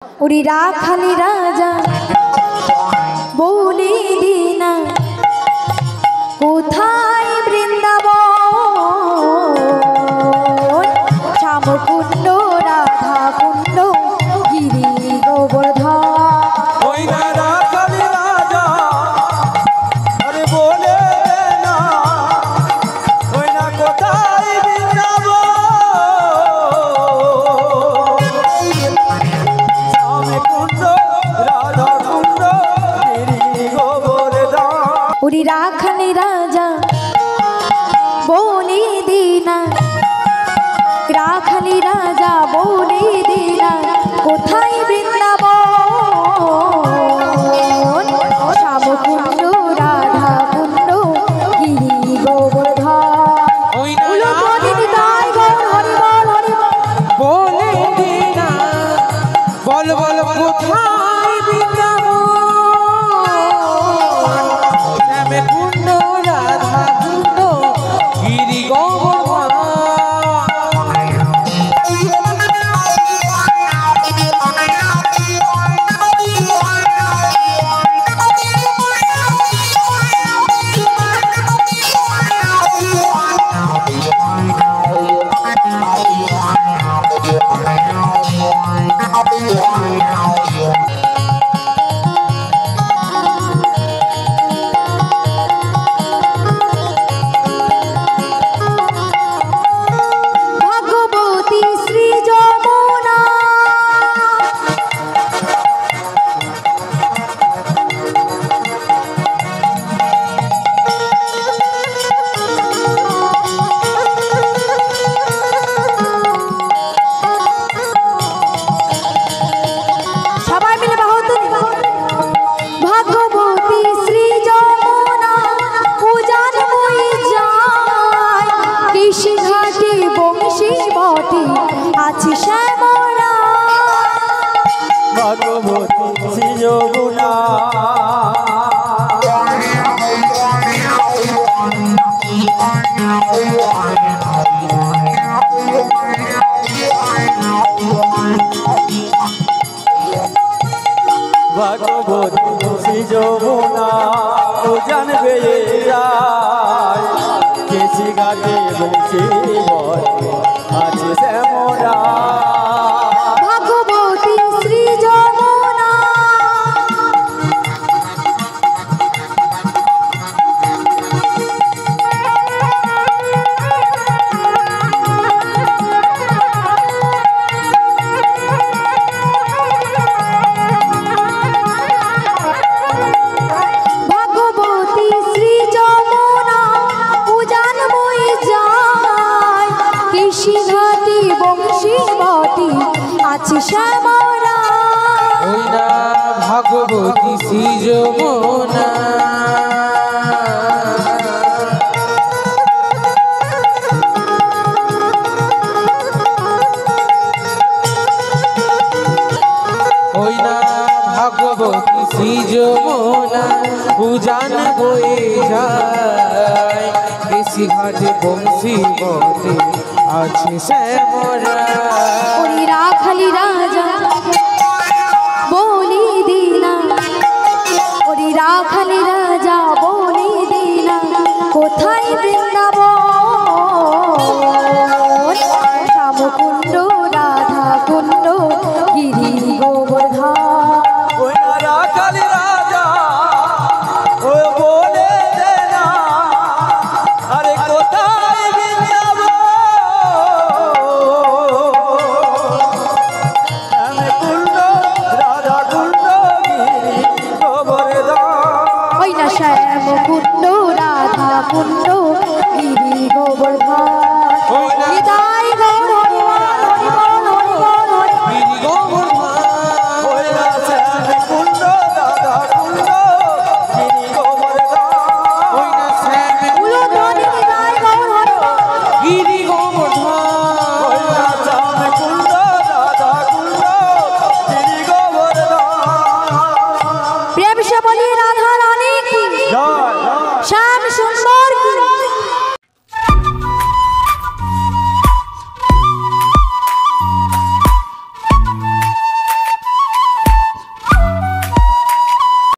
उड़ी राखाली राजा बोली दीना कोथाय बृंदावन श्यामकुंड राधा कुंड गिरी गोवर्धन उड़ी राखाली राजा बोली दीना राखाली राजा बोली दीना कोथाय बृंदावन श्यामकुंड राधा कुंड गिरी गोवर्धन भगवती যমুনা ও জানবে কেসি ঘাটে বসে আছে শ্যামরা भगवती श्री যমুনা श्यामरा भगवती श्री যমুনা भगवती श्री যমুনা उजान বয়ে যায় কেসি ঘাটে বংশী বটে আছে শ্যামরা उड़ी राखाली